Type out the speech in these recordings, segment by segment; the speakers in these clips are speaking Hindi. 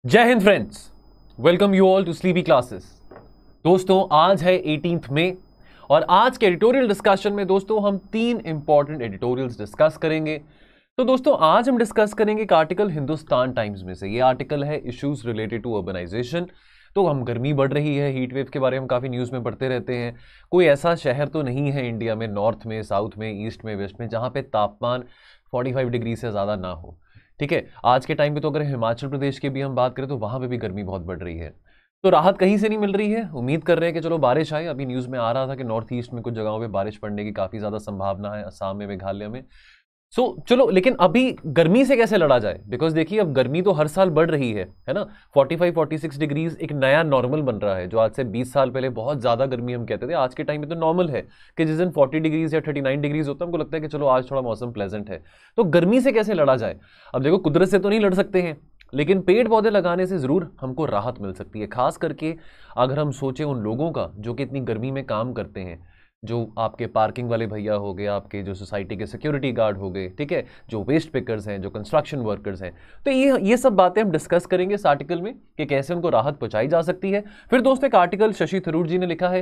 जय हिंद friends, welcome you all to sleepy classes. दोस्तों आज है 18 मई और आज के एडिटोरियल डिस्कशन में दोस्तों हम 3 इंपॉर्टेंट एडिटोरियल्स डिस्कस करेंगे। तो दोस्तों आज हम डिस्कस करेंगे एक आर्टिकल हिंदुस्तान टाइम्स में से। ये आर्टिकल है इश्यूज रिलेटेड टू अर्बनाइजेशन। तो हम गर्मी बढ़ रही है, हीट वेव के बारे में काफ़ी न्यूज़ में पढ़ते रहते हैं। कोई ऐसा शहर तो नहीं है इंडिया में, नॉर्थ में, साउथ में, ईस्ट में, वेस्ट में, जहाँ पे तापमान 45 डिग्री से ज़्यादा ना हो। ठीक है, आज के टाइम पे तो अगर हिमाचल प्रदेश की भी हम बात करें तो वहाँ पे भी गर्मी बहुत बढ़ रही है। तो राहत कहीं से नहीं मिल रही है। उम्मीद कर रहे हैं कि चलो बारिश आए। अभी न्यूज़ में आ रहा था कि नॉर्थ ईस्ट में कुछ जगहों पे बारिश पड़ने की काफ़ी ज़्यादा संभावना है, असम में, मेघालय में। चलो लेकिन अभी गर्मी से कैसे लड़ा जाए? बिकॉज देखिए अब गर्मी तो हर साल बढ़ रही है ना। 45-46 डिग्रीज एक नया नॉर्मल बन रहा है। जो आज से 20 साल पहले बहुत ज़्यादा गर्मी हम कहते थे, आज के टाइम में तो नॉर्मल है कि जिस दिन 40 डिग्रीज या 39 डिग्रीज होता है हमको लगता है कि चलो आज थोड़ा मौसम प्लेजेंट है। तो गर्मी से कैसे लड़ा जाए? अब देखो, कुदरत से तो नहीं लड़ सकते हैं, लेकिन पेड़ पौधे लगाने से ज़रूर हमको राहत मिल सकती है। खास करके अगर हम सोचें उन लोगों का जो कि इतनी गर्मी में काम करते हैं, जो आपके पार्किंग वाले भैया हो गए, आपके जो सोसाइटी के सिक्योरिटी गार्ड हो गए, ठीक है, जो वेस्ट पिकर्स हैं, जो कंस्ट्रक्शन वर्कर्स हैं। तो ये सब बातें हम डिस्कस करेंगे इस आर्टिकल में कि कैसे उनको राहत पहुंचाई जा सकती है। फिर दोस्तों एक आर्टिकल शशि थरूर जी ने लिखा है,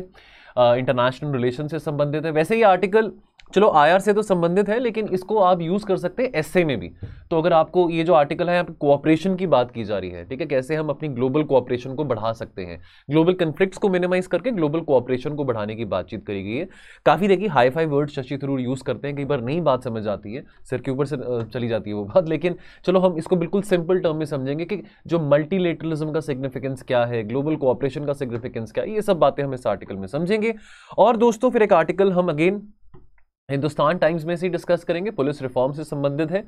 इंटरनेशनल रिलेशन से संबंधित है। वैसे ये आर्टिकल चलो आईआर से तो संबंधित है, लेकिन इसको आप यूज कर सकते हैं एसए में भी। तो अगर आपको ये जो आर्टिकल है, यहाँ पे कोऑपरेशन की बात की जा रही है, ठीक है, कैसे हम अपनी ग्लोबल कोऑपरेशन को बढ़ा सकते हैं, ग्लोबल कन्फ्लिक्ट्स को मिनिमाइज करके ग्लोबल कोऑपरेशन को बढ़ाने की बातचीत करी गई है। काफी देखिए hi fi word Shashi Tharoor use करते हैं, कई बार नई बात समझ आती है, सिर के ऊपर से चली जाती है वो बात। लेकिन चलो हम इसको बिल्कुल सिंपल टर्म में समझेंगे कि जो मल्टीलेटरलिज्म का सिग्निफिकेंस क्या है, ग्लोबल कोऑपरेशन का सिग्निफिकेंस क्या है, ये सब बातें हम इस आर्टिकल में समझेंगे। और दोस्तों फिर एक आर्टिकल हम अगेन हिंदुस्तान टाइम्स में से डिस्कस करेंगे, पुलिस रिफॉर्म से संबंधित है।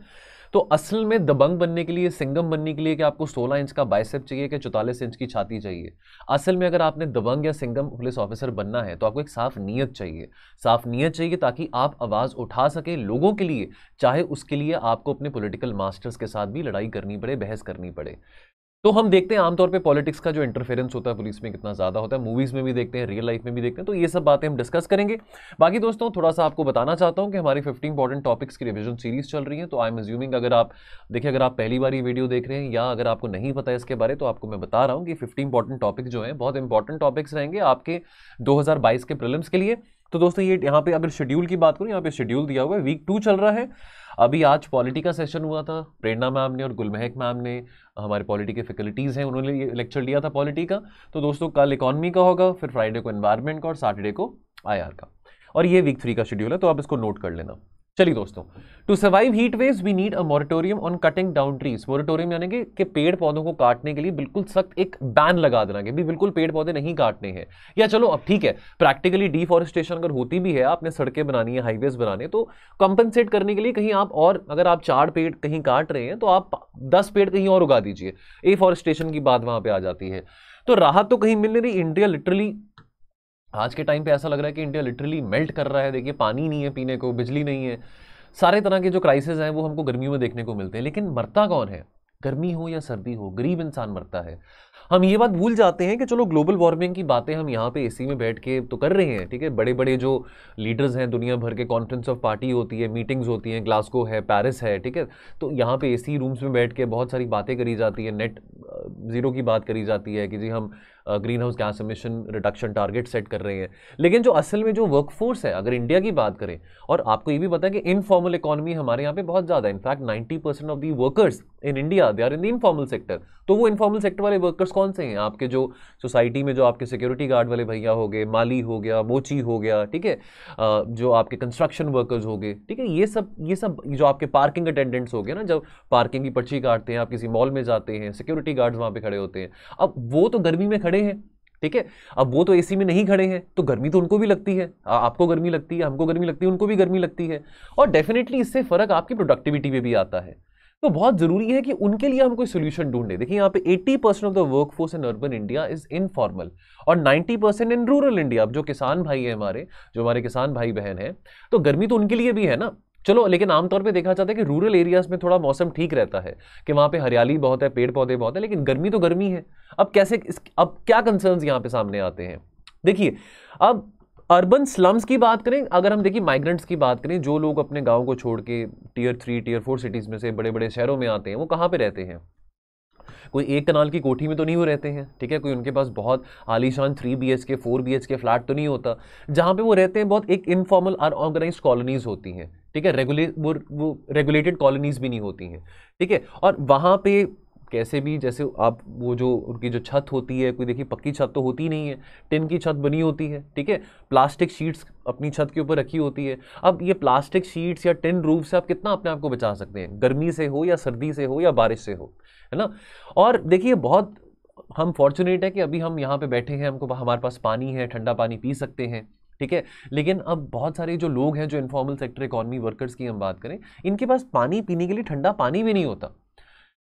तो असल में दबंग बनने के लिए, सिंगम बनने के लिए कि आपको 16 इंच का बाइसेप चाहिए कि 44 इंच की छाती चाहिए? असल में अगर आपने दबंग या सिंगम पुलिस ऑफिसर बनना है तो आपको एक साफ नीयत चाहिए। साफ नीयत चाहिए ताकि आप आवाज़ उठा सके लोगों के लिए, चाहे उसके लिए आपको अपने पॉलिटिकल मास्टर्स के साथ भी लड़ाई करनी पड़े, बहस करनी पड़े। तो हम देखते हैं आमतौर पे पॉलिटिक्स का जो इंटरफेरेंस होता है पुलिस में कितना ज़्यादा होता है, मूवीज़ में भी देखते हैं, रियल लाइफ में भी देखते हैं। तो ये सब बातें हम डिस्कस करेंगे। बाकी दोस्तों थोड़ा सा आपको बताना चाहता हूँ कि हमारी 15 इंपॉर्टेंट टॉपिक्स की रिवीजन सीरीज चल रही है। तो आई एम अज्यूमिंग अगर आप देखिए, अगर आप पहली बार ये वीडियो देख रहे हैं या अगर आपको नहीं पता है इसके बारे, तो आपको मैं बता रहा हूँ कि 15 इंपॉर्टेंट टॉपिक्स जो हैं बहुत इंपॉर्टेंट टॉपिक्स रहेंगे आपके 2022 के प्रीलिम्स के लिए। तो दोस्तों ये यहाँ पे अगर शेड्यूल की बात करूँ, यहाँ पे शेड्यूल दिया हुआ है, वीक 2 चल रहा है। अभी आज पॉलिटी का सेशन हुआ था, प्रेरणा मैम ने और गुलमहक मैम ने, हमारे पॉलिटी के फैकल्टीज़ हैं, उन्होंने ये लेक्चर लिया था पॉलिटी का। तो दोस्तों कल इकॉनमी का होगा, फिर फ्राइडे को एनवायरनमेंट का और सैटरडे को आईआर का। और ये वीक 3 का शेड्यूल है, तो आप इसको नोट कर लेना। चलिए दोस्तों, to survive heat waves we need a moratorium on cutting down trees. Moratorium यानी कि पेड़ पौधों को काटने के लिए बिल्कुल सख्त एक बैन लगा देना कि भी बिल्कुल पेड़ पौधे नहीं काटने हैं। या चलो अब ठीक है, प्रैक्टिकली डिफॉरेस्टेशन अगर होती भी है, आपने सड़कें बनानी है, हाईवेज बनाने, तो कंपनसेट करने के लिए कहीं आप, और अगर आप 4 पेड़ कहीं काट रहे हैं तो आप 10 पेड़ कहीं और उगा दीजिए। एफॉरेस्टेशन की बात वहां पे आ जाती है। तो राहत तो कहीं मिल नहीं रही। इंडिया लिटरली आज के टाइम पे ऐसा लग रहा है कि इंडिया लिटरली मेल्ट कर रहा है। देखिए पानी नहीं है पीने को, बिजली नहीं है, सारे तरह के जो क्राइसिस हैं वो हमको गर्मियों में देखने को मिलते हैं। लेकिन मरता कौन है? गर्मी हो या सर्दी हो, गरीब इंसान मरता है। हम ये बात भूल जाते हैं कि चलो ग्लोबल वार्मिंग की बातें हम यहाँ पे एसी में बैठ के तो कर रहे हैं, ठीक है, बड़े बड़े जो लीडर्स हैं दुनिया भर के, कॉन्फ्रेंस ऑफ पार्टी होती है, मीटिंग्स होती हैं, ग्लासगो है, पेरिस है, ठीक है, तो यहाँ पे एसी रूम्स में बैठ के बहुत सारी बातें करी जाती है, नेट ज़ीरो की बात करी जाती है कि जी हम green house gas emission reduction target set कर रहे हैं। लेकिन जो असल में जो वर्कफोर्स है, अगर इंडिया की बात करें, और आपको ये भी पता है कि इनफॉर्मल इकोनॉमी हमारे यहाँ पे बहुत ज़्यादा है। In fact 90% of the workers in India they are in the informal sector. तो वो इनफॉर्मल सेक्टर वाले वर्कर्स कौन से हैं? आपके जो सोसाइटी में जो आपके सिक्योरिटी गार्ड वाले भैया हो गए, माली हो गया, मोची हो गया, ठीक है, जो आपके कंस्ट्रक्शन वर्कर्स हो गए, ठीक है, ये सब जो आपके पार्किंग अटेंडेंट्स हो गए ना, जब पार्किंग की पर्ची काटते हैं, आप किसी मॉल में जाते हैं, सिक्योरिटी गार्ड्स वहाँ पे खड़े होते हैं। अब वो तो गर्मी में खड़े हैं, ठीक है, अब वो तो एसी में नहीं खड़े हैं, तो गर्मी तो उनको भी लगती है। आपको गर्मी लगती है, हमको गर्मी लगती है, उनको भी गर्मी लगती है। और डेफिनेटली इससे फर्क आपकी प्रोडक्टिविटी में भी आता है। तो बहुत जरूरी है कि उनके लिए हम कोई सोल्यूशन ढूंढे। देखिए यहाँ पे 80% of the workforce in urban India is informal और 90% इन रूरल इंडिया। अब जो किसान भाई है हमारे, जो हमारे किसान भाई बहन हैं, तो गर्मी तो उनके लिए भी है ना। चलो लेकिन आमतौर पे देखा जाता है कि रूरल एरियाज में थोड़ा मौसम ठीक रहता है, कि वहां पे हरियाली बहुत है, पेड़ पौधे बहुत है, लेकिन गर्मी तो गर्मी है। अब कैसे अब क्या कंसर्न्स यहाँ पे सामने आते हैं? देखिए अब अर्बन स्लम्स की बात करें, अगर हम देखिए माइग्रेंट्स की बात करें, जो लोग अपने गांव को छोड़ के टियर 3 टियर 4 सिटीज में से बड़े बड़े शहरों में आते हैं, वो कहाँ पे रहते हैं? कोई एक कनाल की कोठी में तो नहीं वो रहते हैं, ठीक है, कोई उनके पास बहुत आलीशान 3 BHK 4 BHK फ्लैट तो नहीं होता। जहाँ पे वो रहते हैं बहुत एक इनफॉर्मल अनऑर्गेनाइज्ड कॉलोनीज होती हैं, ठीक है, वो रेगुलेटेड कॉलोनीज भी नहीं होती हैं, ठीक है। और वहाँ पे कैसे भी, जैसे आप वो जो उनकी जो छत होती है, कोई देखिए पक्की छत तो होती नहीं है, टिन की छत बनी होती है, ठीक है, प्लास्टिक शीट्स अपनी छत के ऊपर रखी होती है। अब ये प्लास्टिक शीट्स या टिन रूफ से आप कितना अपने आप को बचा सकते हैं, गर्मी से हो या सर्दी से हो या बारिश से हो, है ना। और देखिए बहुत हम फॉर्चुनेट है कि अभी हम यहाँ पे बैठे हैं, हमको हमारे पास पानी है, ठंडा पानी पी सकते हैं, ठीक है। लेकिन अब बहुत सारे जो लोग हैं, जो इनफॉर्मल सेक्टर इकोनॉमी वर्कर्स की हम बात करें, इनके पास पानी पीने के लिए ठंडा पानी भी नहीं होता।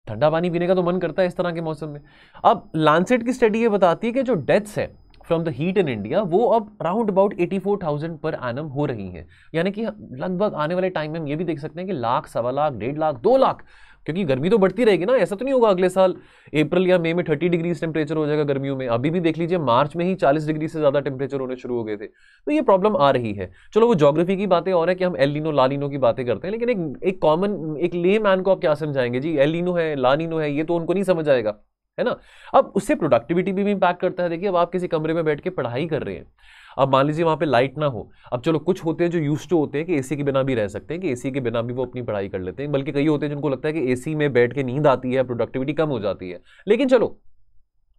ठंडा पानी पीने का तो मन करता है इस तरह के मौसम में। अब लांसेट की स्टडी ये बताती है कि जो डेथ्स है from the heat in India वो अब राउंड अबाउट 84,000 पर एनम हो रही है। यानी कि लगभग आने वाले टाइम में हम ये भी देख सकते हैं कि लाख, सवा लाख, 1.5 लाख, 2 लाख, क्योंकि गर्मी तो बढ़ती रहेगी ना। ऐसा तो नहीं होगा अगले साल अप्रैल या मई में 30 डिग्री टेम्परेचर हो जाएगा गर्मियों में। अभी भी देख लीजिए मार्च में ही 40 डिग्री से ज्यादा टेम्परेचर होने शुरू हो गए थे। तो ये प्रॉब्लम आ रही है। चलो वो ज्योग्राफी की बातें और है कि हम एल नीनो ला नीनो की बातें करते हैं, लेकिन एक कॉमन एक ले मैन को आप क्या समझाएंगे जी, एल नीनो है, ला नीनो है, ये तो उनको नहीं समझ आएगा, है ना। अब उससे प्रोडक्टिविटी भी इम्पैक्ट करता है। देखिए अब आप किसी कमरे में बैठ के पढ़ाई कर रहे हैं, अब मान लीजिए वहां पे लाइट ना हो। अब चलो कुछ होते हैं जो यूज्ड टू होते हैं कि एसी के बिना भी रह सकते हैं, कि एसी के बिना भी वो अपनी पढ़ाई कर लेते हैं, बल्कि कई होते हैं जिनको लगता है कि एसी में बैठ के नींद आती है, प्रोडक्टिविटी कम हो जाती है। लेकिन चलो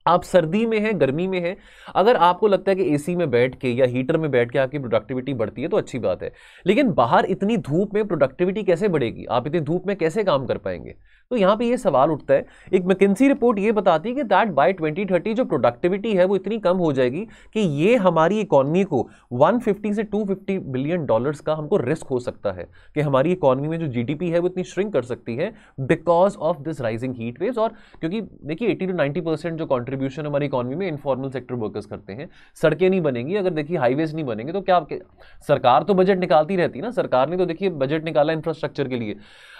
आप सर्दी में है, गर्मी में है, अगर आपको लगता है कि एसी में बैठ के या हीटर में बैठ के आपकी प्रोडक्टिविटी बढ़ती है तो अच्छी बात है। लेकिन बाहर इतनी धूप में प्रोडक्टिविटी कैसे बढ़ेगी, आप इतनी धूप में कैसे काम कर पाएंगे। तो यहां पे ये सवाल उठता है। एक मैकिन्सी रिपोर्ट ये बताती है कि दैट बाय 2030 जो प्रोडक्टिविटी है वो इतनी कम हो जाएगी कि ये हमारी इकोनॉमी को 150 से 250 बिलियन डॉलर्स का हमको रिस्क हो सकता है, कि हमारी इकोनॉमी में जो जीडीपी है वो इतनी श्रिंक कर सकती है because of this rising heat waves. और क्योंकि देखिए 80 to 90% जो कंट्रीब्यूशन हमारी इकोनॉमी में इनफॉर्मल सेक्टर वर्कर्स करते हैं। सड़कें नहीं बनेंगी, अगर देखिए हाईवेज नहीं बनेंगे तो क्या सरकार तो बजट निकालती रहती है ना। सरकार ने तो देखिए बजट निकाला इंफ्रास्ट्रक्चर के लिए।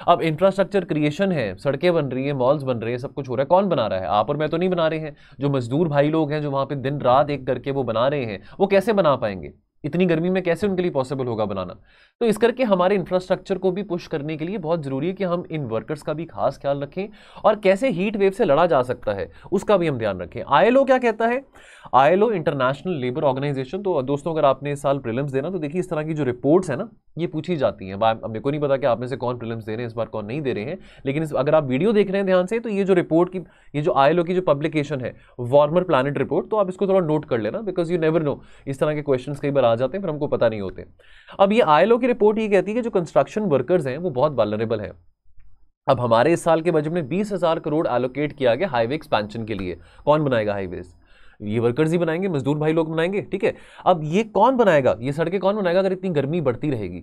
अब इंफ्रास्ट्रक्चर क्रिएशन है, सड़कें बन रही है, मॉल्स बन रहे हैं, सब कुछ हो रहा है, कौन बना रहा है? आप और मैं तो नहीं बना रहे हैं। जो मजदूर भाई लोग हैं जो वहां पे दिन रात एक करके वो बना रहे हैं, वो कैसे बना पाएंगे? इतनी गर्मी में कैसे उनके लिए पॉसिबल होगा बनाना? तो इस करके हमारे इंफ्रास्ट्रक्चर को भी पुश करने के लिए बहुत जरूरी है कि हम इन वर्कर्स का भी खास ख्याल रखें, और कैसे हीट वेव से लड़ा जा सकता है उसका भी हम ध्यान रखें। आईएलओ क्या कहता है? ILO International Labour Organization. तो दोस्तों अगर आपने इस साल प्रीलिम्स देना तो देखिए इस तरह की जो रिपोर्ट्स है ना ये पूछी जाती हैं। मेरे को नहीं पता कि आप में से कौन प्रीलिम्स दे रहे हैं इस बार, कौन नहीं दे रहे हैं, लेकिन अगर आप वीडियो देख रहे हैं ध्यान से तो ये जो रिपोर्ट की, ये जो आईएलओ की जो पब्लिकेशन है वार्मर प्लैनेट रिपोर्ट, तो आप इसको थोड़ा नोट कर लेना, बिकॉज यू नेवर नो, इस तरह के क्वेश्चंस कई बार आ जाते हैं फिर हमको पता नहीं होते। अब ये आईएलओ की रिपोर्ट ये कहती है कि जो कंस्ट्रक्शन वर्कर्स हैं वो बहुत वल्नरेबल है। अब हमारे इस साल के बजट में 20,000 करोड़ एलोकेट किया गया हाईवे एक्सपेंशन के लिए। कौन बनाएगा हाईवेज? ये वर्कर्स ही बनाएंगे, मजदूर भाई लोग बनाएंगे, ठीक है। अब ये कौन बनाएगा, ये सड़कें कौन बनाएगा अगर इतनी गर्मी बढ़ती रहेगी?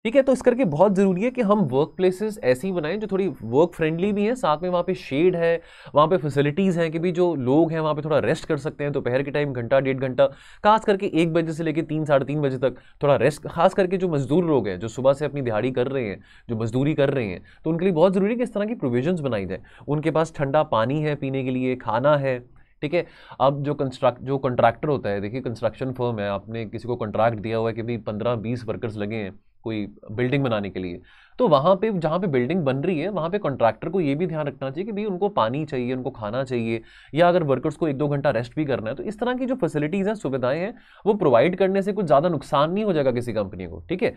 ठीक है, तो इस करके बहुत जरूरी है कि हम वर्क प्लेसेस ऐसी बनाएं जो थोड़ी वर्क फ्रेंडली भी है, साथ में वहाँ पे शेड है, वहाँ पे फैसिलिटीज़ हैं कि भी जो लोग हैं वहाँ पे थोड़ा रेस्ट कर सकते हैं। दोपहर के टाइम घंटा 1.5 घंटा, खास करके 1 बजे से लेकर 3 साढ़े 3 बजे तक थोड़ा रेस्ट। खास करके जो मजदूर लोग हैं जो सुबह से अपनी दिहाड़ी कर रहे हैं, जो मजदूरी कर रहे हैं, तो उनके लिए बहुत जरूरी है कि इस तरह की प्रोविजंस बनाई जाए। उनके पास ठंडा पानी है पीने के लिए, खाना है, ठीक है। अब जो कॉन्ट्रैक्टर होता है, देखिए कंस्ट्रक्शन फर्म है, आपने किसी को कॉन्ट्रैक्ट दिया हुआ है कि भाई 15-20 वर्कर्स लगे हैं कोई बिल्डिंग बनाने के लिए, तो वहाँ पे जहाँ पे बिल्डिंग बन रही है वहाँ पे कॉन्ट्रैक्टर को ये भी ध्यान रखना चाहिए कि भाई उनको पानी चाहिए, उनको खाना चाहिए, या अगर वर्कर्स को 1-2 घंटा रेस्ट भी करना है तो इस तरह की जो फैसिलिटीज़ हैं, सुविधाएं हैं, वो प्रोवाइड करने से कुछ ज़्यादा नुकसान नहीं हो जाएगा किसी कंपनी को, ठीक है।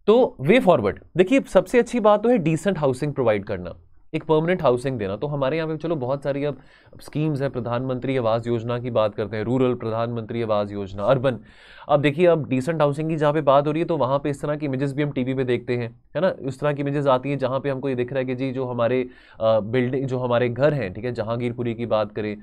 तो वे फॉरवर्ड देखिए सबसे अच्छी बात तो है डिसेंट हाउसिंग प्रोवाइड करना, एक परमानेंट हाउसिंग देना। तो हमारे यहाँ पे चलो बहुत सारी अब स्कीम्स है, प्रधानमंत्री आवास योजना की बात करते हैं, रूरल प्रधानमंत्री आवास योजना, अर्बन। अब देखिए अब डिसेंट हाउसिंग की जहाँ पे बात हो रही है तो वहाँ पे इस तरह की इमेजेस भी हम टीवी पे देखते हैं, है ना। इस तरह की इमेजेस आती हैं जहाँ पे हमको ये दिख रहा है कि जी जो हमारे बिल्डिंग, जो हमारे घर हैं, ठीक है, जहांगीरपुरी की बात करें,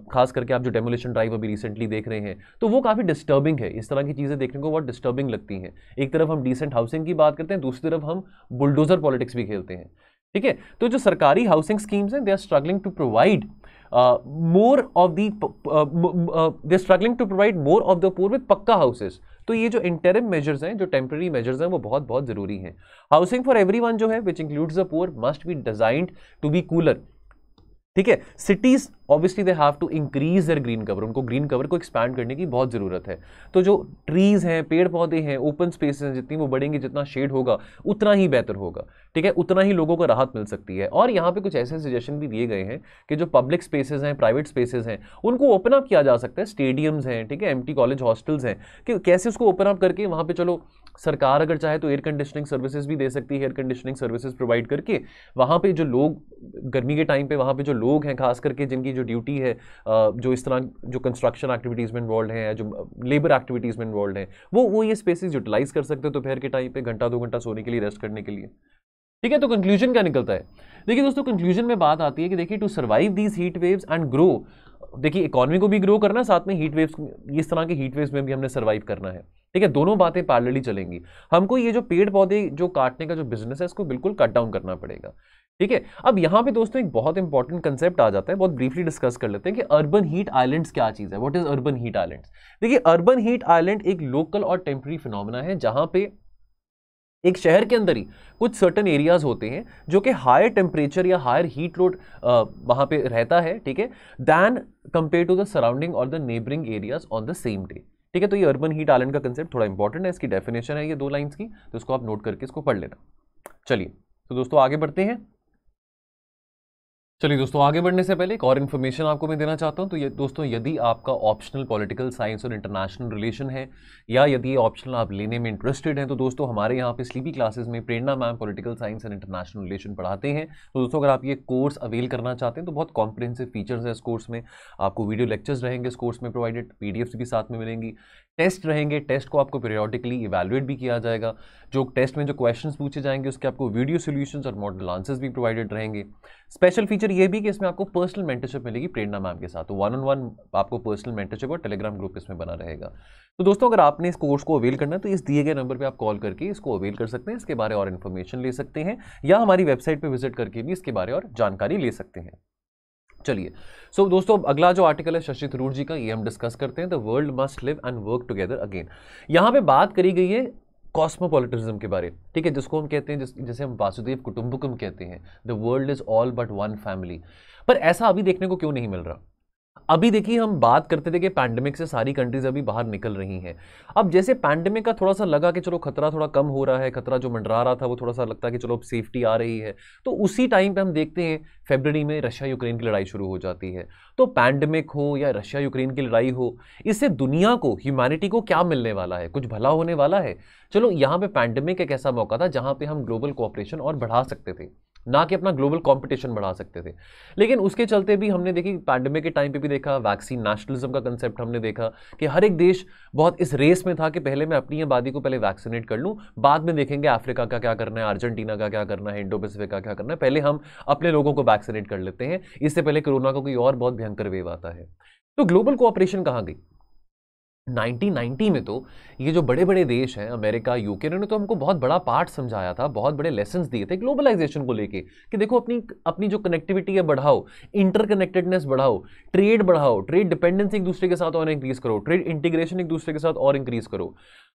खास करके आप जो डेमोलिशन ड्राइव अभी रिसेंटली देख रहे हैं तो वो काफ़ी डिस्टर्बिंग है। इस तरह की चीज़ें देखने को बहुत डिस्टर्बिंग लगती हैं। एक तरफ हम डिसेंट हाउसिंग की बात करते हैं, दूसरी तरफ हम बुलडोजर पॉलिटिक्स भी खेलते हैं, ठीक है। तो जो सरकारी हाउसिंग स्कीम्स हैं they are struggling to provide more of the poor with pucca houses. तो ये जो इंटरिम मेजर्स हैं, जो टेम्पररी मेजर्स हैं, वो बहुत बहुत जरूरी हैं। हाउसिंग फॉर एवरीवन जो है which includes the poor must be designed to be cooler, ठीक है। Cities obviously they have to increase their green cover, उनको ग्रीन कवर को एक्सपैंड करने की बहुत ज़रूरत है। तो जो ट्रीज़ हैं, पेड़ पौधे हैं, ओपन स्पेसेस हैं, जितनी वो बढ़ेंगी, जितना शेड होगा उतना ही बेहतर होगा, ठीक है, उतना ही लोगों को राहत मिल सकती है। और यहाँ पे कुछ ऐसे सजेशन भी दिए गए हैं कि जो पब्लिक स्पेसेस हैं, प्राइवेट स्पेसेस हैं, उनको ओपन अप किया जा सकता है, स्टेडियम्स हैं, ठीक है, एम्प्टी कॉलेज हॉस्टल्स हैं, कि कैसे उसको ओपन अप करके वहाँ पे चलो सरकार अगर चाहे तो एयर कंडीशनिंग सर्विसेज भी दे सकती है, एयर कंडीशनिंग सर्विसेज प्रोवाइड करके वहाँ पे जो लोग गर्मी के टाइम पे वहाँ पे जो लोग हैं, खास करके जिनकी जो ड्यूटी है, जो इस तरह जो कंस्ट्रक्शन एक्टिविटीज़ में इन्वॉल्व हैं, जो लेबर एक्टिविटीज़ में इन्वॉल्व हैं, वो ये स्पेसेस यूटिलाइज कर सकते हो दोपहर के टाइम पे घंटा 2 घंटा सोने के लिए, रेस्ट करने के लिए, ठीक है। तो कंक्लूजन क्या निकलता है? देखिए दोस्तों, कंक्लूजन में बात आती है कि देखिए to survive these heat waves and grow, देखिए इकोनॉमी को भी ग्रो करना, साथ में हीट वेव्स, इस तरह के हीट वेव्स में भी हमने सर्वाइव करना है, ठीक है। दोनों बातें पैरेलली चलेंगी। हमको ये जो पेड़ पौधे जो काटने का जो बिजनेस है, इसको बिल्कुल कट डाउन करना पड़ेगा, ठीक है। अब यहाँ पे दोस्तों एक बहुत इंपॉर्टेंट कंसेप्ट आ जाता है, बहुत ब्रीफली डिस्कस कर लेते हैं कि अर्बन हीट आइलैंड्स क्या चीज़ है, what is urban heat islands. देखिए अर्बन हीट आइलैंड एक लोकल और टेम्पररी फिनोमेना है, जहाँ पे एक शहर के अंदर ही कुछ सर्टन एरियाज होते हैं जो कि हायर टेम्परेचर या हायर हीट लोड वहाँ पे रहता है, ठीक है, than compare to the surrounding और the neighbouring areas on the same day, ठीक है। तो ये अर्बन हीट आइलैंड का कंसेप्ट थोड़ा इंपॉर्टेंट है, इसकी डेफिनेशन है ये 2 लाइन्स की, तो इसको आप नोट करके इसको पढ़ लेना। चलिए तो दोस्तों आगे बढ़ते हैं। चलिए दोस्तों, आगे बढ़ने से पहले एक और इन्फॉर्मेशन आपको मैं देना चाहता हूं। तो ये दोस्तों, यदि आपका ऑप्शनल पॉलिटिकल साइंस और इंटरनेशनल रिलेशन है, या यदि ये ऑप्शनल आप लेने में इंटरेस्टेड हैं, तो दोस्तों हमारे यहाँ पे स्लीपी क्लासेस में Prerna ma'am political science and international relation पढ़ाते हैं। तो दोस्तों अगर आप ये कोर्स अवेल करना चाहते हैं तो बहुत कॉम्प्रिहेंसिव फीचर्स हैं इस कोर्स में। आपको वीडियो लेक्चर्स रहेंगे इस कोर्स में प्रोवाइडेड, पीडीएफ्स भी साथ में मिलेंगी, टेस्ट रहेंगे, टेस्ट को आपको पीरियोडिकली इवैल्यूएट भी किया जाएगा, जो टेस्ट में जो क्वेश्चंस पूछे जाएंगे उसके आपको वीडियो सॉल्यूशंस और मॉडल आंसर्स भी प्रोवाइडेड रहेंगे। स्पेशल फीचर ये भी कि इसमें आपको पर्सनल मेंटरशिप मिलेगी प्रेरणा मैम के साथ, तो 1-on-1 आपको पर्सनल मेंटरशिप और टेलीग्राम ग्रुप इसमें बना रहेगा। तो दोस्तों अगर आपने इस कोर्स को अवेल करना है तो इस दिए गए नंबर पे आप कॉल करके इसको अवेल कर सकते हैं, इसके बारे और इन्फॉर्मेशन ले सकते हैं, या हमारी वेबसाइट पे विजिट करके भी इसके बारे और जानकारी ले सकते हैं। चलिए सो दोस्तों, अगला जो आर्टिकल है शशि थरूर जी का, ये हम डिस्कस करते हैं, the world must live and work together again. यहाँ पे बात करी गई है कॉस्मोपॉलिटिज्म के बारे, ठीक है, जिसको हम कहते हैं, जैसे हम वासुदेव कुटुंबकम कहते हैं, the world is all but one family. पर ऐसा अभी देखने को क्यों नहीं मिल रहा? अभी देखिए, हम बात करते थे कि पैंडेमिक से सारी कंट्रीज अभी बाहर निकल रही हैं। अब जैसे पैंडेमिक का थोड़ा सा लगा कि चलो खतरा थोड़ा कम हो रहा है, खतरा जो मंडरा रहा था वो थोड़ा सा लगता है कि चलो अब सेफ्टी आ रही है, तो उसी टाइम पे हम देखते हैं फरवरी में रशिया यूक्रेन की लड़ाई शुरू हो जाती है। तो पैंडेमिक हो या रशिया यूक्रेन की लड़ाई हो, इससे दुनिया को, ह्यूमैनिटी को क्या मिलने वाला है? कुछ भला होने वाला है। चलो यहाँ पे पैंडेमिक एक ऐसा मौका था जहाँ पे हम ग्लोबल कोऑपरेशन और बढ़ा सकते थे, ना कि अपना ग्लोबल कंपटीशन बढ़ा सकते थे। लेकिन उसके चलते भी हमने देखी, पैंडेमिक के टाइम पे भी देखा वैक्सीन नेशनलिज्म का कंसेप्ट हमने देखा कि हर एक देश बहुत इस रेस में था कि पहले मैं अपनी आबादी को पहले वैक्सीनेट कर लूं, बाद में देखेंगे अफ्रीका का क्या करना है, अर्जेंटीना का क्या करना है, इंडो पैसिफिक का क्या करना है, पहले हम अपने लोगों को वैक्सीनेट कर लेते हैं, इससे पहले कोरोना का कोई और बहुत भयंकर वेव आता है। तो ग्लोबल कोऑपरेशन कहाँ गई? 1990 में तो ये जो बड़े बड़े देश हैं, अमेरिका, यूके, इन्होंने तो हमको बहुत बड़ा पार्ट समझाया था, बहुत बड़े लेसन्स दिए थे ग्लोबलाइजेशन को लेके, कि देखो अपनी अपनी जो कनेक्टिविटी है बढ़ाओ, इंटरकनेक्टेडनेस बढ़ाओ, ट्रेड बढ़ाओ, ट्रेड डिपेंडेंसी एक दूसरे के साथ और इंक्रीज करो, ट्रेड इंटीग्रेशन एक दूसरे के साथ और इंक्रीज करो।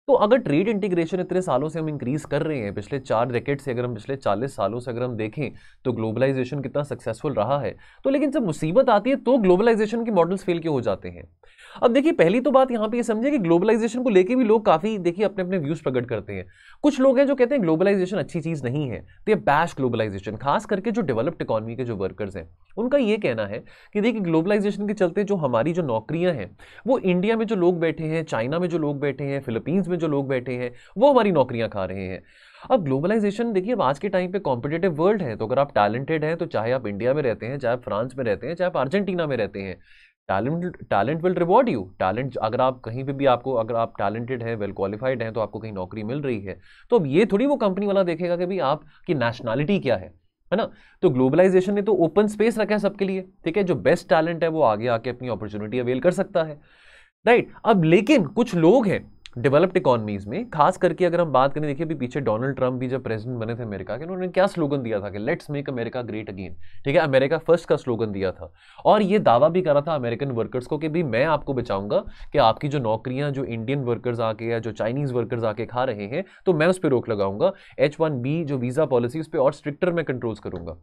तो अगर ट्रेड इंटीग्रेशन इतने सालों से हम इंक्रीज कर रहे हैं, पिछले 4 डेकेड से, अगर हम पिछले 40 सालों से अगर हम देखें तो ग्लोबलाइजेशन कितना सक्सेसफुल रहा है, तो लेकिन जब मुसीबत आती है तो ग्लोबलाइजेशन के मॉडल्स फेल क्यों हो जाते हैं? अब देखिए, पहली तो बात यहाँ पे ये समझिए कि ग्लोबलाइजेशन को लेके भी लोग काफी देखिए अपने अपने व्यूज प्रकट करते हैं। कुछ लोग हैं जो कहते हैं ग्लोबलाइजेशन अच्छी चीज नहीं है, तो ये बैश ग्लोबलाइजेशन, खास करके जो डेवलप्ड इकोनॉमी के जो वर्कर्स हैं, उनका ये कहना है कि देखिए ग्लोबलाइजेशन के चलते जो हमारी जो नौकरियां हैं, वो इंडिया में जो लोग बैठे हैं, चाइना में जो लोग बैठे हैं, फिलीपींस में जो लोग बैठे हैं, वो हमारी नौकरियां खा रहे हैं। अब ग्लोबलाइजेशन देखिए, अब आज के टाइम पे कॉम्पिटेटिव वर्ल्ड है, तो अगर आप टैलेंटेड हैं, तो चाहे आप इंडिया में रहते हैं, चाहे आप फ्रांस में रहते हैं, चाहे आप अर्जेंटीना में रहते हैं, talent will reward you. Talent अगर आप कहीं पे भी, आपको अगर आप टैलेंटेड हैं, वेल क्वालिफाइड हैं, तो आपको कहीं नौकरी मिल रही है, तो अब ये थोड़ी वो कंपनी वाला देखेगा कि भाई आपकी नेशनैलिटी क्या है ना। तो ग्लोबलाइजेशन ने तो ओपन स्पेस रखा है सबके लिए, ठीक है, जो बेस्ट टैलेंट है वो आगे आके अपनी अपॉर्चुनिटी अवेल कर सकता है, राइट। अब लेकिन कुछ लोग हैं डेवलप्ड इकोनॉमीज में, खास करके अगर हम बात करें, देखिए अभी पीछे डोनाल्ड ट्रंप भी जब प्रेसिडेंट बने थे अमेरिका के, उन्होंने क्या स्लोगन दिया था कि let's make America great again, ठीक है, अमेरिका फर्स्ट का स्लोगन दिया था, और ये दावा भी करा था अमेरिकन वर्कर्स को कि भी मैं आपको बचाऊंगा, कि आपकी जो नौकरियां जो इंडियन वर्कर्स आके या जो चाइनीज वर्कर्स आके खा रहे हैं, तो मैं उस पर रोक लगाऊंगा, H-1B जो वीजा पॉलिसी उस पर और स्ट्रिक्टर मैं कंट्रोल्स करूंगा।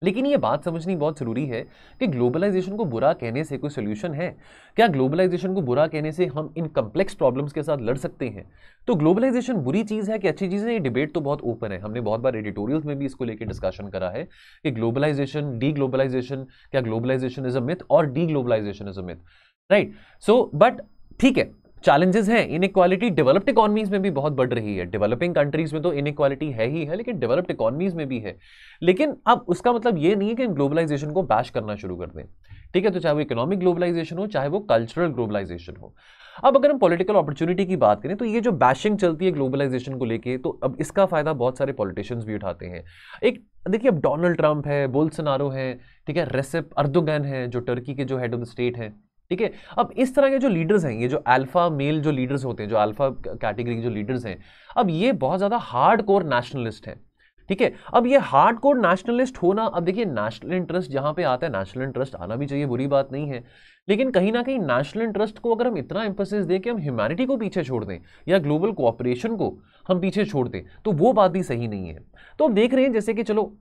लेकिन ये बात समझनी बहुत जरूरी है कि ग्लोबलाइजेशन को बुरा कहने से कोई सोल्यूशन है क्या? ग्लोबलाइजेशन को बुरा कहने से हम इन कॉम्प्लेक्स प्रॉब्लम्स के साथ लड़ सकते हैं? तो ग्लोबलाइजेशन बुरी चीज है कि अच्छी चीज है, ये डिबेट तो बहुत ओपन है। हमने बहुत बार एडिटोरियल्स में भी इसको लेकर डिस्कशन करा है कि ग्लोबलाइजेशन, डी ग्लोबलाइजेशन, क्या ग्लोबलाइजेशन इज अ मिथ और de globalisation is a myth, right? So but ठीक है, चैलेंजेस हैं। इनइक्वालिटी डेवलप्ड इकोनॉमीज में भी बहुत बढ़ रही है। डेवलपिंग कंट्रीज में तो इनइक्वालिटी है ही है, लेकिन डेवलप्ड इकोनॉमीज में भी है। लेकिन अब उसका मतलब ये नहीं है कि ग्लोबलाइजेशन को बैश करना शुरू कर दें, ठीक है? तो चाहे वो इकोनॉमिक ग्लोबलाइजेशन हो, चाहे वो कल्चरल ग्लोबलाइजेशन हो। अब अगर हम पॉलिटिकल अपॉर्चुनिटी की बात करें तो ये जो बैशिंग चलती है ग्लोबलाइजेशन को लेके, तो अब इसका फायदा बहुत सारे पॉलिटिशियंस भी उठाते हैं। एक देखिए, अब डोनाल्ड ट्रंप है, बोल्सोनारो है, ठीक है, रेसेप अर्दोगन है जो टर्की के जो हेड ऑफ द स्टेट है, ठीक है। अब इस तरह के जो लीडर्स हैं, ये जो अल्फा मेल जो लीडर्स होते हैं, जो अल्फा कैटेगरी के जो लीडर्स हैं, अब ये बहुत ज्यादा हार्ड कोर नेशनलिस्ट हैं, ठीक है। अब ये हार्ड कोर नेशनलिस्ट होना, अब देखिए नेशनल इंटरेस्ट जहां पे आता है, नेशनल इंटरेस्ट आना भी चाहिए, बुरी बात नहीं है, लेकिन कहीं ना कहीं नेशनल इंटरेस्ट को अगर हम इतना एम्फेसिस दें कि हम ह्यूमैनिटी को पीछे छोड़ दें या ग्लोबल कोऑपरेशन को हम पीछे छोड़ दें, तो वो बात भी सही नहीं है। तो अब देख रहे हैं जैसे कि चलो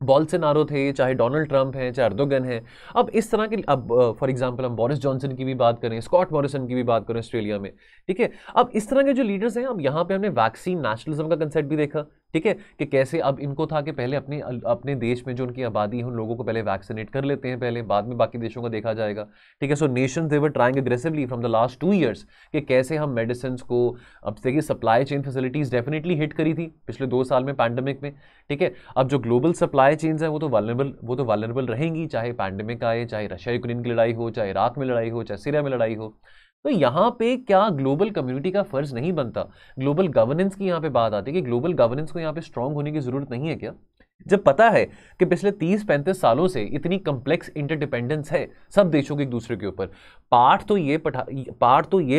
बोल्सोनारो थे, चाहे डोनाल्ड ट्रंप है, चाहे अर्दोगन है, अब इस तरह के, अब फॉर एग्जांपल हम बोरिस जॉनसन की भी बात करें, स्कॉट मॉरिसन की भी बात करें ऑस्ट्रेलिया में, ठीक है। अब इस तरह के जो लीडर्स हैं, अब यहाँ पे हमने वैक्सीन नेशनलिज्म का कंसेप्ट भी देखा, ठीक है, कि कैसे अब इनको था कि पहले अपने देश में जो उनकी आबादी है उन लोगों को पहले वैक्सीनेट कर लेते हैं पहले, बाद में बाकी देशों का देखा जाएगा, ठीक है। So nations they were trying aggressively from the last 2 years कि कैसे हम मेडिसिन को, अब देखिए supply chain facilities definitely hit करी थी पिछले 2 साल में पैंडेमिक में, ठीक है। अब जो ग्लोबल सप्लाई चेन्स हैं वो तो वल्नरेबल रहेंगी, चाहे पैंडेमिक आए, चाहे रशिया यूक्रेन की लड़ाई हो, चाहे इराक में लड़ाई हो, चाहे सीरिया में लड़ाई हो। तो यहाँ पे क्या ग्लोबल कम्युनिटी का फर्ज नहीं बनता? ग्लोबल गवर्नेंस की यहाँ पे बात आती है कि ग्लोबल गवर्नेंस को यहाँ पे स्ट्रांग होने की जरूरत नहीं है क्या? जब पता है कि पिछले 30-35 सालों से इतनी कम्प्लेक्स इंटरडिपेंडेंस है सब देशों के एक दूसरे के ऊपर। पाठ तो ये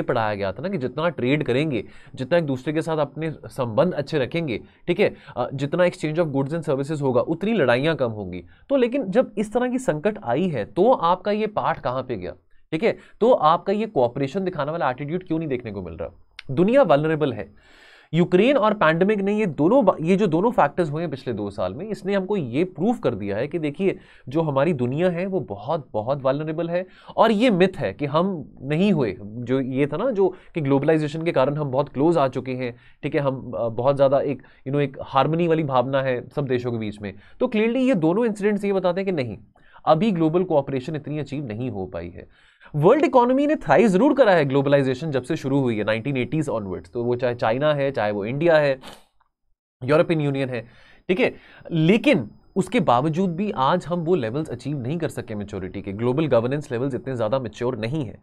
पढ़ाया गया था ना कि जितना ट्रेड करेंगे, जितना एक दूसरे के साथ अपने संबंध अच्छे रखेंगे, ठीक है, जितना exchange of goods and services होगा उतनी लड़ाइयां कम होंगी। तो लेकिन जब इस तरह की संकट आई है तो आपका ये पाठ कहां पे गया, ठीक है? तो आपका ये कोऑपरेशन दिखाने वाला एटीट्यूड क्यों नहीं देखने को मिल रहा? दुनिया वल्नरेबल है। यूक्रेन और पैंडेमिक ने ये जो दोनों फैक्टर्स हुए हैं पिछले 2 साल में, इसने हमको ये प्रूव कर दिया है कि देखिए जो हमारी दुनिया है वो बहुत बहुत वल्नरेबल है। और ये मिथ है कि हम नहीं हुए, जो ये था ना जो कि ग्लोबलाइजेशन के कारण हम बहुत क्लोज आ चुके हैं, ठीक है, हम बहुत ज्यादा एक हार्मनी वाली भावना है सब देशों के बीच में। तो क्लियरली ये दोनों इंसिडेंट्स ये बताते हैं कि नहीं, अभी ग्लोबल कोऑपरेशन इतनी अचीव नहीं हो पाई है। वर्ल्ड इकोनॉमी ने थ्राइव जरूर करा है ग्लोबलाइजेशन जब से शुरू हुई है 1980s ऑनवर्ड्स, तो वो चाहे चाइना है, चाहे वो इंडिया है, यूरोपियन यूनियन है, ठीक है, लेकिन उसके बावजूद भी आज हम वो लेवल्स अचीव नहीं कर सके मैच्योरिटी के। ग्लोबल गवर्नेंस लेवल्स इतने ज्यादा मैच्योर नहीं है,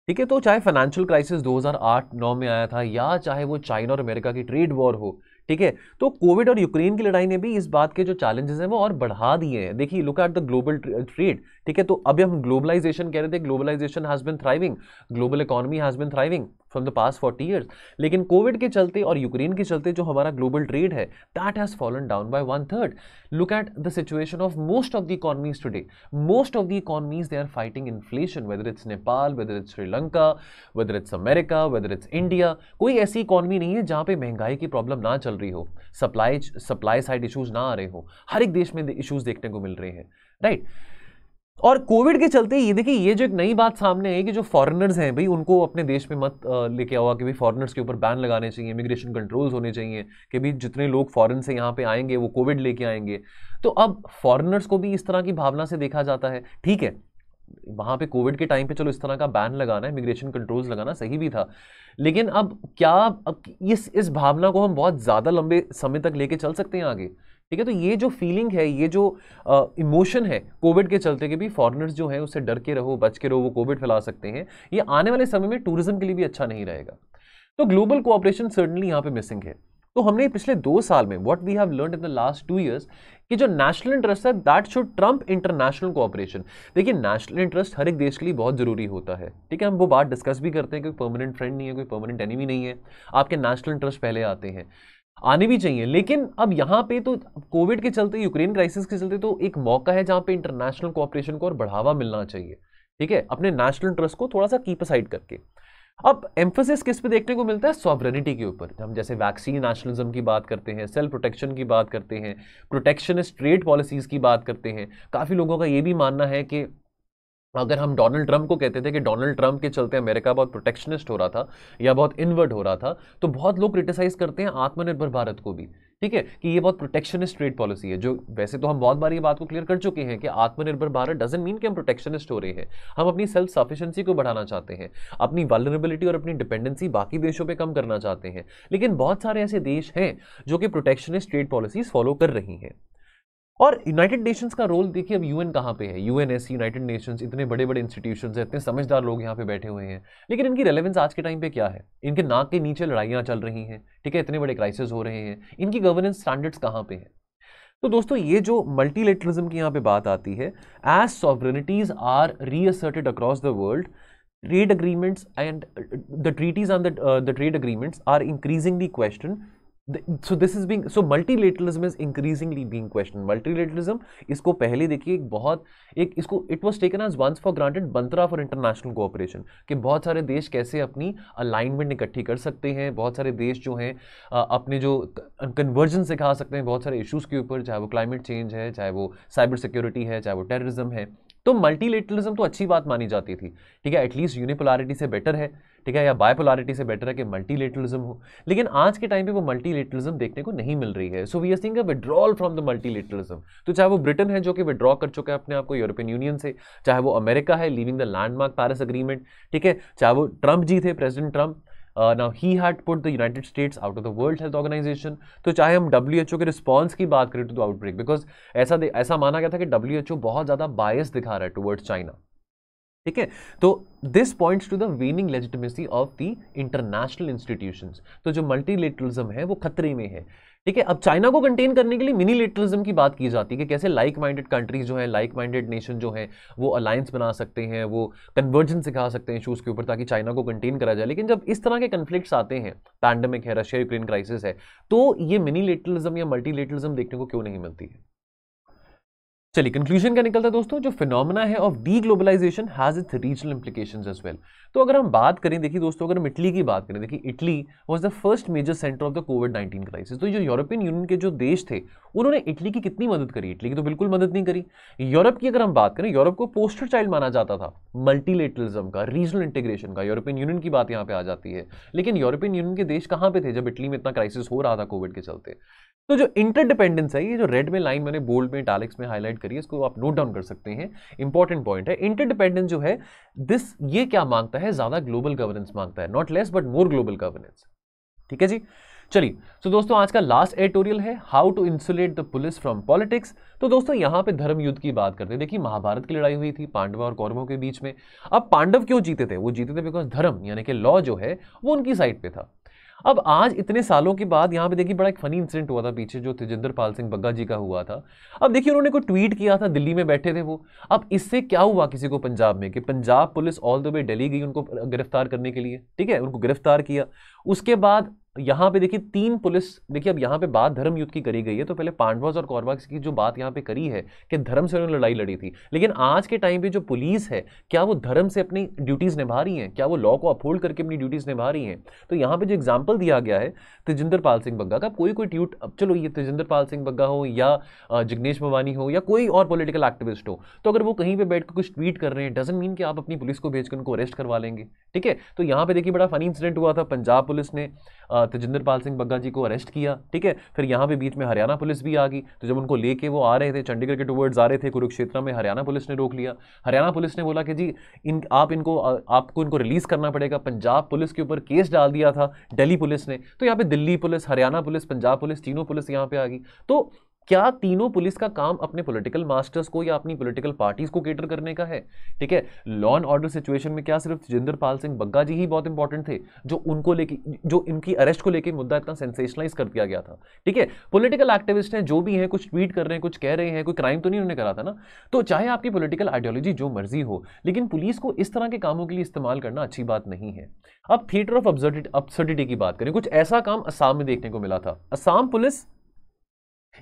ठीक है। तो चाहे फाइनेंशियल क्राइसिस 2008-9 में आया था, या चाहे वो चाइना और अमेरिका की ट्रेड वॉर हो, ठीक है, तो कोविड और यूक्रेन की लड़ाई ने भी इस बात के जो चैलेंजेस हैं वो और बढ़ा दिए हैं। देखिए, look at the global trade, ठीक है। तो अभी हम ग्लोबलाइजेशन कह रहे थे, globalisation has been thriving, global economy has been thriving from the past 40 years, लेकिन कोविड के चलते और यूक्रेन के चलते जो हमारा ग्लोबल ट्रेड है that has fallen down by 1/3। Look at the situation of most of the economies today. Most of the economies they are fighting inflation, whether it's Nepal, whether it's Sri Lanka, whether it's America, whether it's India. कोई ऐसी इकोनॉमी नहीं है जहां पे महंगाई की प्रॉब्लम ना चल रही हो, सप्लाई साइड इश्यूज ना आ रहे हो। हर एक देश में इश्यूज देखने को मिल रहे हैं, राइट। और कोविड के चलते ये देखिए, ये जो एक नई बात सामने है कि जो फॉरेनर्स हैं भाई उनको अपने देश में मत लेके आओ, कि भाई फॉरेनर्स के ऊपर बैन लगाने चाहिए, इमिग्रेशन कंट्रोल्स होने चाहिए कि भाई जितने लोग फॉरेन से यहाँ पे आएंगे वो कोविड लेके आएंगे। तो अब फॉरेनर्स को भी इस तरह की भावना से देखा जाता है, ठीक है। वहां पे कोविड के टाइम पे चलो इस तरह का बैन लगाना, इमिग्रेशन कंट्रोल्स लगाना सही भी था, लेकिन अब क्या अब इस भावना को हम बहुत ज्यादा लंबे समय तक लेके चल सकते हैं आगे, ठीक है। तो ये जो फीलिंग है, ये जो इमोशन है कोविड के चलते कि भी फॉरेनर्स जो है उससे डर के रहो, बच के रहो, वो कोविड फैला सकते हैं, ये आने वाले समय में टूरिज्म के लिए भी अच्छा नहीं रहेगा। तो ग्लोबल कोऑपरेशन सर्टनली यहाँ पे मिसिंग है। तो हमने पिछले 2 साल में what we have learned in the last 2 years कि जो नेशनल इंटरेस्ट है that should trump international cooperation. देखिए, नेशनल इंटरेस्ट हर एक देश के लिए बहुत जरूरी होता है, ठीक है। हम वो बात डिस्कस भी करते हैं, कोई परमानेंट फ्रेंड नहीं है, कोई परमानेंट एनिमी नहीं है, आपके नेशनल इंटरेस्ट पहले आते हैं, आने भी चाहिए। लेकिन अब यहाँ पे तो कोविड के चलते, यूक्रेन क्राइसिस के चलते तो एक मौका है जहाँ पे इंटरनेशनल कोऑपरेशन को और बढ़ावा मिलना चाहिए, ठीक है, अपने नेशनल इंटरेस्ट को थोड़ा सा कीप असाइड करके। अब एम्फोसिस किस पे देखने को मिलता है? सॉवरेनिटी के ऊपर। हम जैसे वैक्सीन नेशनलिज्म की बात करते हैं, सेल्फ प्रोटेक्शन की बात करते हैं, प्रोटेक्शनिस्ट ट्रेड पॉलिसीज की बात करते हैं। काफ़ी लोगों का ये भी मानना है कि अगर हम डोनाल्ड ट्रंप को कहते थे कि डोनाल्ड ट्रंप के चलते अमेरिका बहुत प्रोटेक्शनिस्ट हो रहा था या बहुत इनवर्ट हो रहा था, तो बहुत लोग क्रिटिसाइज करते हैं आत्मनिर्भर भारत को भी, ठीक है, कि ये बहुत प्रोटेक्शनिस्ट ट्रेड पॉलिसी है। जो वैसे तो हम बहुत बार ये बात को क्लियर कर चुके हैं कि आत्मनिर्भर भारत डजंट मीन कि हम प्रोटेक्शनिस्ट हो रहे हैं। हम अपनी सेल्फ सफिशिएंसी को बढ़ाना चाहते हैं, अपनी वल्नरेबिलिटी और अपनी डिपेंडेंसी बाकी देशों पे कम करना चाहते हैं। लेकिन बहुत सारे ऐसे देश हैं जो कि प्रोटेक्शनिस्ट ट्रेड पॉलिसीज फॉलो कर रही हैं। और यूनाइटेड नेशंस का रोल देखिए, अब यूएन कहाँ पे है? यूएनएससी, यूनाइटेड नेशंस, इतने बड़े बड़े इंस्टीट्यूशंस हैं, इतने समझदार लोग यहाँ पे बैठे हुए हैं, लेकिन इनकी रेलेवेंस आज के टाइम पे क्या है? इनके नाक के नीचे लड़ाइयाँ चल रही हैं, ठीक है, इतने बड़े क्राइसिस हो रहे हैं, इनकी गवर्नेंस स्टैंडर्ड्स कहाँ पे हैं? तो दोस्तों, ये जो मल्टीलेटरलिज्म की यहाँ पे बात आती है, as sovereignties are reasserted across the world, trade agreements and the treaties and the trade agreements are increasingly questioned. So this is being, so multilateralism is increasingly being questioned. Multilateralism, इसको पहले देखिए एक इसको it was taken as once for granted Mantra for international cooperation, कि बहुत सारे देश कैसे अपनी अलाइनमेंट इकट्ठी कर सकते हैं, बहुत सारे देश जो हैं अपने जो कन्वर्जन सिखा सकते हैं बहुत सारे इश्यूज के ऊपर, चाहे वो क्लाइमेट चेंज है, चाहे वो साइबर सिक्योरिटी है, चाहे वो टेररिज्म है। तो मल्टीलेटरलिज्म तो अच्छी बात मानी जाती थी, ठीक है, एटलीस्ट यूनिपोलैरिटी से बेटर है, ठीक है, या बायपोलैरिटी से बेटर है कि मल्टीलेटरलिज्म हो। लेकिन आज के टाइम पे वो मल्टीलेटरलिज्म देखने को नहीं मिल रही है। So we are seeing a withdrawal from the multilateralism. तो चाहे वो ब्रिटेन है जो कि विड्रॉ कर चुका है अपने आप को यूरोपियन यूनियन से, चाहे वो अमेरिका है leaving the landmark Paris agreement, ठीक है, चाहे वो ट्रंप जी थे, president Trump, now he had put the United States out of the World Health Organization। तो चाहे हम WHO के रिस्पॉन्स की बात करें टू द आउटब्रेक, बिकॉज ऐसा माना गया था कि WHO बहुत ज़्यादा बायस दिखा रहा है टुवर्ड्स चाइना, ठीक है। तो this points to the waning legitimacy of the international institutions. तो जो मल्टीलेटरलिज्म है वो खतरे में है, ठीक है। अब चाइना को कंटेन करने के लिए मिनीलेटरलिज्म की बात की जाती है कि कैसे लाइक माइंडेड कंट्रीज जो है, लाइक माइंडेड नेशन जो है, वो अलायंस बना सकते हैं, वो कन्वर्जन सिखा सकते हैं इशूज के ऊपर ताकि चाइना को कंटेन करा जाए। लेकिन जब इस तरह के कन्फ्लिक्ट्स आते हैं, पैंडेमिक है, रशिया यूक्रेन क्राइसिस है, तो ये मिनीलेटरलिज्म या मल्टीलेटरलिज्म देखने को क्यों नहीं मिलती है? चलिए कंक्लूजन क्या निकलता है दोस्तों? जो फिनोमेना है of de globalisation has its regional implications as well. तो अगर हम बात करें, देखिए दोस्तों, अगर हम इटली की बात करें, देखिए Italy was the first major centre of the कोविड-19 क्राइसिस। तो जो यूरोपियन यूनियन के जो देश थे उन्होंने इटली की कितनी मदद करी? इटली की तो बिल्कुल मदद नहीं करी। यूरोप की अगर हम बात करें, यूरोप को पोस्टर चाइल्ड माना जाता था मल्टीलेटरलिज्म का, रीजनल इंटीग्रेशन का। यूरोपियन यूनियन की बात यहाँ पे आ जाती है, लेकिन यूरोपियन यूनियन के देश कहाँ पे थे जब इटली में इतना क्राइसिस हो रहा था कोविड के चलते? तो जो इंटरडिपेंडेंस है, ये जो रेड में लाइन मैंने बोल्ड में इटैलिक्स में हाईलाइट करी है, इसको आप नोट डाउन कर सकते हैं, इंपॉर्टेंट पॉइंट है। इंटरडिपेंडेंस जो है ये क्या मांगता है? ज्यादा ग्लोबल गवर्नेंस मांगता है, not less but more global governance, ठीक है जी। चलिए, तो दोस्तों आज का लास्ट एडिटोरियल है how to insulate the police from politics. तो दोस्तों यहाँ पे धर्म युद्ध की बात करते हैं। देखिए महाभारत की लड़ाई हुई थी पांडव और कौरवों के बीच में। अब पांडव क्यों जीते थे? वो जीते थे बिकॉज धर्म यानी कि लॉ जो है वो उनकी साइड पे था। अब आज इतने सालों के बाद यहाँ पे देखिए बड़ा एक फनी इंसिडेंट हुआ था पीछे, जो तेजिंदर पाल सिंह बग्गा जी का हुआ था। अब देखिए उन्होंने कोई ट्वीट किया था, दिल्ली में बैठे थे वो। अब इससे क्या हुआ किसी को पंजाब में, कि Punjab police all the way Delhi गई उनको गिरफ्तार करने के लिए, ठीक है, उनको गिरफ्तार किया। उसके बाद यहाँ पे देखिए 3 पुलिस, देखिए अब यहाँ पे बात धर्म युद्ध की करी गई है, तो पहले पांडवों और कौरवों की जो बात यहाँ पे करी है कि धर्म से उन्होंने लड़ाई लड़ी थी, लेकिन आज के टाइम पे जो पुलिस है क्या वो धर्म से अपनी ड्यूटीज निभा रही हैं? क्या वो लॉ को अपहोल्ड करके अपनी ड्यूटीज निभा रही हैं? तो यहाँ पे जो एग्जाम्पल दिया गया है तेजिंदर पाल सिंह बग्गा का, कोई ट्वीट, अब चलो ये तेजिंदर पाल सिंह बग्गा हो या जिग्नेश मेवानी हो या कोई और पॉलिटिकल एक्टिविस्ट हो, तो अगर वो कहीं पे बैठ कर कुछ ट्वीट कर रहे हैं, डजंट मीन कि आप अपनी पुलिस को भेजकर उनको अरेस्ट करवा लेंगे, ठीक है। तो यहाँ पे देखिए बड़ा फनी इंसिडेंट हुआ था, पंजाब पुलिस ने तेजिंदर पाल सिंह बग्गा जी को अरेस्ट किया, ठीक है। फिर यहाँ पे बीच में हरियाणा पुलिस भी आ गई, तो जब उनको लेके वो आ रहे थे चंडीगढ़ के टुवर्ड्स आ रहे थे, कुरुक्षेत्र में हरियाणा पुलिस ने रोक लिया। हरियाणा पुलिस ने बोला कि जी आपको इनको रिलीज करना पड़ेगा। पंजाब पुलिस के ऊपर केस डाल दिया था दिल्ली पुलिस ने। तो यहाँ पे Delhi police, Haryana police, Punjab police, तीनों पुलिस यहाँ पे आ गई। तो क्या तीनों पुलिस का काम अपने पॉलिटिकल मास्टर्स को या अपनी पॉलिटिकल पार्टीज को केटर करने का है, ठीक है। लॉ एंड ऑर्डर सिचुएशन में क्या सिर्फ तेजिंदर पाल सिंह बग्गा जी ही बहुत इंपॉर्टेंट थे, जो इनकी अरेस्ट को लेकर मुद्दा इतना सेंसेशनलाइज कर दिया गया था, ठीक है। पॉलिटिकल एक्टिविस्ट हैं जो भी हैं, कुछ ट्वीट कर रहे हैं, कुछ कह रहे हैं, कोई क्राइम तो नहीं उन्होंने करा था ना। तो चाहे आपकी पॉलिटिकल आइडियोलॉजी जो मर्जी हो, लेकिन पुलिस को इस तरह के कामों के लिए इस्तेमाल करना अच्छी बात नहीं है। अब थिएटर ऑफ अब्सर्डिटी की बात करें, कुछ ऐसा काम असम में देखने को मिला था। असम पुलिस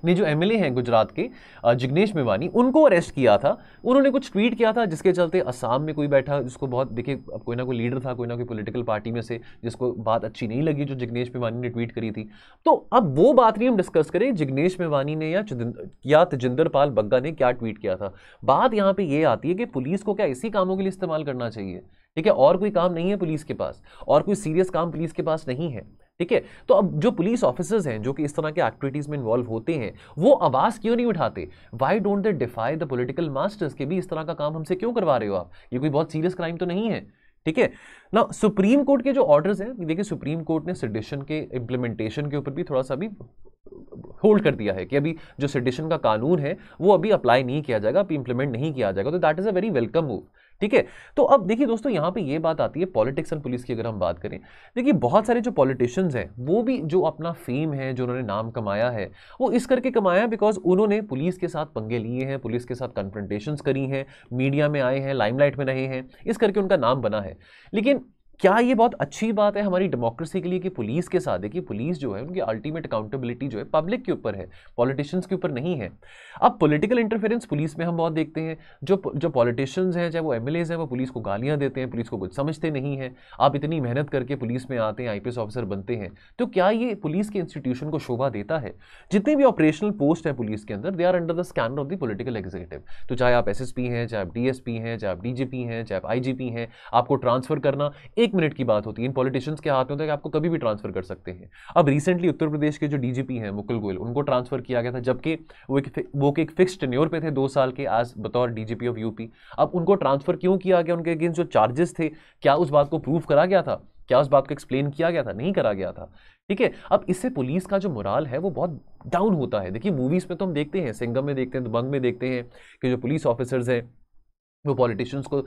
ने जो एमएलए हैं गुजरात के जिग्नेश मेवानी, उनको अरेस्ट किया था। उन्होंने कुछ ट्वीट किया था जिसके चलते असम में कोई बैठा जिसको बहुत, देखिए अब कोई ना कोई लीडर था, कोई ना कोई पॉलिटिकल पार्टी में से जिसको बात अच्छी नहीं लगी जो जिग्नेश मेवानी ने ट्वीट करी थी। तो अब वो बात नहीं हम डिस्कस करें जिग्नेश मेवानी ने या तजिंदर पाल बग्गा ने क्या ट्वीट किया था। बात यहाँ पे ये आती है कि पुलिस को क्या इसी कामों के लिए इस्तेमाल करना चाहिए? ठीक है, और कोई काम नहीं है पुलिस के पास, और कोई सीरियस काम पुलिस के पास नहीं है। ठीक है, तो अब जो पुलिस ऑफिसर्स हैं जो कि इस तरह के एक्टिविटीज में इन्वॉल्व होते हैं, वो आवाज क्यों नहीं उठाते? Why don't they defy the political masters के भी इस तरह का काम हमसे क्यों करवा रहे हो आप? ये कोई बहुत सीरियस क्राइम तो नहीं है। ठीक है ना, सुप्रीम कोर्ट के जो ऑर्डर्स हैं, देखिए सुप्रीम कोर्ट ने सेडिशन के इंप्लीमेंटेशन के ऊपर भी थोड़ा सा भी होल्ड कर दिया है कि अभी जो सेडिशन का कानून है वो अभी अप्लाई नहीं किया जाएगा, अभी इंप्लीमेंट नहीं किया जाएगा। तो that is a very welcome move. ठीक है, तो अब देखिए दोस्तों यहाँ पे ये बात आती है पॉलिटिक्स एंड पुलिस की। अगर हम बात करें, देखिए बहुत सारे जो पॉलिटिशियंस हैं वो भी जो अपना फेम है, जो उन्होंने नाम कमाया है, वो इस करके कमाया बिकॉज उन्होंने पुलिस के साथ पंगे लिए हैं, पुलिस के साथ कन्फ्रंटेशंस करी हैं, मीडिया में आए हैं, लाइमलाइट में रहे हैं, इस करके उनका नाम बना है। लेकिन क्या ये बहुत अच्छी बात है हमारी डेमोक्रेसी के लिए कि पुलिस के साथ, देखिए पुलिस जो है उनकी अल्टीमेट अकाउंटेबिलिटी जो है पब्लिक के ऊपर है, पॉलिटिशियंस के ऊपर नहीं है। अब पॉलिटिकल इंटरफेरेंस पुलिस में हम बहुत देखते हैं, जो पॉलिटिशियंस हैं चाहे वो एमएलएज हैं, वो पुलिस को गालियां देते हैं, पुलिस को कुछ समझते नहीं है। आप इतनी मेहनत करके पुलिस में आते हैं, आईपीएस ऑफिसर बनते हैं, तो क्या ये पुलिस के इंस्टीट्यूशन को शोभा देता है? जितने भी ऑपरेशनल पोस्ट है पुलिस के अंदर, they are under the scanner of the political executive. तो चाहे आप एसएसपी हैं, चाहे आप डीएसपी हैं, चाहे आप डीजीपी हैं, चाहे आप आईजीपी हैं, आपको ट्रांसफर करना 1 मिनट की बात होती है। इन पॉलिटिशियंस के हाथ में होता है कि आपको कभी भी ट्रांसफर कर सकते हैं। अब रिसेंटली उत्तर प्रदेश के जो डीजीपी हैं मुकुल गोयल, उनको ट्रांसफर किया गया था, जबकि वो एक फिक्स टेन्योर पे थे 2 साल के आज बतौर डीजीपी ऑफ यूपी। अब उनको ट्रांसफर क्यों किया गया? उनके अगेंस्ट जो चार्जेस थे, क्या उस बात को प्रूव करा गया था? क्या उस बात को एक्सप्लेन किया गया था? नहीं करा गया था। ठीक है, अब इससे पुलिस का जो मोराल है वो बहुत डाउन होता है। देखिए मूवीज में तो हम देखते हैं, सिंघम में देखते हैं, दबंग में देखते हैं कि जो पुलिस ऑफिसर्स हैं वो पॉलिटिशियंस को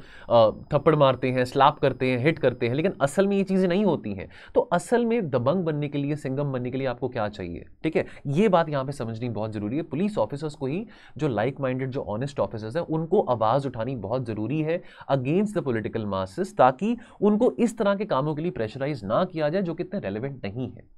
थप्पड़ मारते हैं, स्लैप करते हैं, हिट करते हैं, लेकिन असल में ये चीज़ें नहीं होती हैं। तो असल में दबंग बनने के लिए, सिंघम बनने के लिए आपको क्या चाहिए? ठीक है, ये बात यहाँ पे समझनी बहुत जरूरी है। पुलिस ऑफिसर्स को ही, जो लाइक माइंडेड, जो ऑनेस्ट ऑफिसर्स हैं, उनको आवाज़ उठानी बहुत ज़रूरी है अगेंस्ट द पॉलिटिकल मासेस, ताकि उनको इस तरह के कामों के लिए प्रेशराइज ना किया जाए जो कि इतने रेलिवेंट नहीं है।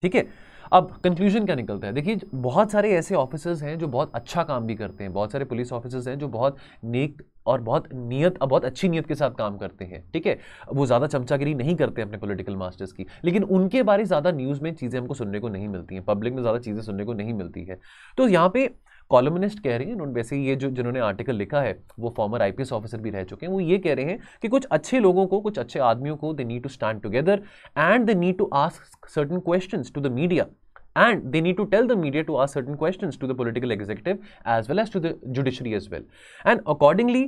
ठीक है, अब कंक्लूजन क्या निकलता है? देखिए बहुत सारे ऐसे ऑफिसर्स हैं जो बहुत अच्छा काम भी करते हैं, बहुत सारे पुलिस ऑफिसर्स हैं जो बहुत नेक और बहुत अच्छी नीयत के साथ काम करते हैं। ठीक है, वो ज़्यादा चमचागिरी नहीं करते अपने पॉलिटिकल मास्टर्स की, लेकिन उनके बारे ज़्यादा न्यूज़ में चीज़ें हमको सुनने को नहीं मिलती हैं, पब्लिक में ज़्यादा चीज़ें सुनने को नहीं मिलती है। तो यहाँ पे कॉलमनिस्ट कह रहे हैं, वैसे ये जिन्होंने आर्टिकल लिखा है वो फॉर्मर आईपीएस ऑफिसर भी रह चुके हैं, वो ये कह रहे हैं कि कुछ अच्छे लोगों को, कुछ अच्छे आदमियों को, they need to stand together and they need to ask certain questions to the media, and they need to tell the media to ask certain questions to the political executive as well as to the judiciary as well. And accordingly,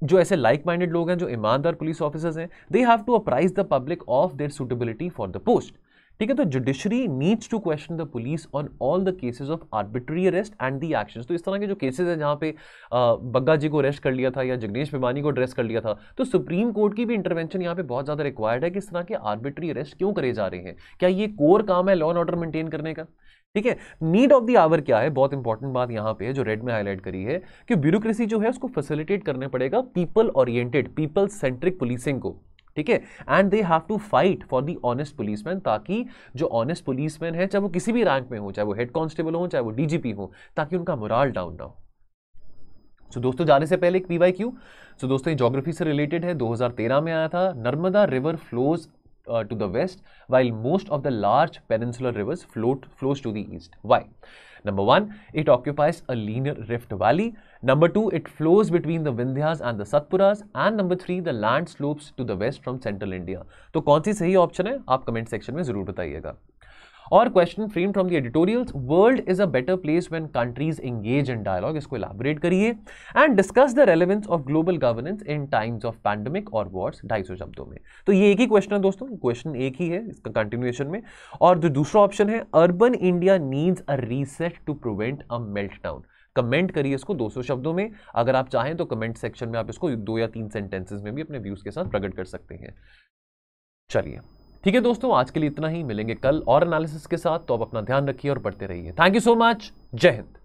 जो ऐसे लाइक माइंडेड लोग हैं, जो ईमानदार पुलिस ऑफिसर्स हैं, they have to apprise the public of their suitability for the post. ठीक है, तो judiciary needs to question the police on all the cases of arbitrary arrest and the actions. तो इस तरह के जो केसेस हैं जहाँ पे बग्गा जी को अरेस्ट कर लिया था या जिग्नेश मेवानी को अरेस्ट कर लिया था, तो सुप्रीम कोर्ट की भी इंटरवेंशन यहाँ पे बहुत ज़्यादा रिक्वायर्ड है कि इस तरह के आर्बिट्री अरेस्ट क्यों करे जा रहे हैं। क्या ये कोर काम है लॉ एंड ऑर्डर मेंटेन करने का? ठीक है, नीड ऑफ द आवर क्या है? बहुत इंपॉर्टेंट बात यहाँ पे है जो रेड में हाईलाइट करी है कि ब्यूरोक्रेसी जो है उसको फैसिलिटेट करने पड़ेगा people oriented, people centric policing को। ठीक है, and they have to fight for the honest policeman, ताकि जो ऑनेस्ट पुलिसमैन है, चाहे वो किसी भी रैंक में हो, चाहे वो हेड कांस्टेबल हो, चाहे वो डीजीपी हो, ताकि उनका मोराल डाउन ना हो। सो दोस्तों जाने से पहले एक PYQ। सो दोस्तों ये ज्योग्राफी से रिलेटेड है, 2013 में आया था। Narmada river flows to the west while most of the large peninsular rivers flows to the east. Why? Number 1, it occupies a linear rift valley. Number 2, it flows between the Vindhyas and the Satpuras. And number 3, the land slopes to the west from central India. तो कौन सी सही ऑप्शन है आप कमेंट सेक्शन में जरूर बताइएगा। और question frame from the editorials, world is a better place when countries engage in dialogue, इसको इलैबोरेट करिए and discuss the relevance of global governance in times of pandemic और वॉर्स, 250 शब्दों में। तो ये एक ही क्वेश्चन है दोस्तों, क्वेश्चन एक ही है इसका कंटिन्यूएशन में। और जो दूसरा ऑप्शन है, urban India needs a reset to prevent a meltdown, comment करिए इसको 200 शब्दों में। अगर आप चाहें तो कमेंट सेक्शन में आप इसको 2 या 3 सेंटेंसेस में भी अपने व्यूज के साथ प्रकट कर सकते हैं। चलिए ठीक है दोस्तों, आज के लिए इतना ही, मिलेंगे कल और एनालिसिस के साथ। तो आप अपना ध्यान रखिए और पढ़ते रहिए। थैंक यू सो मच, जय हिंद।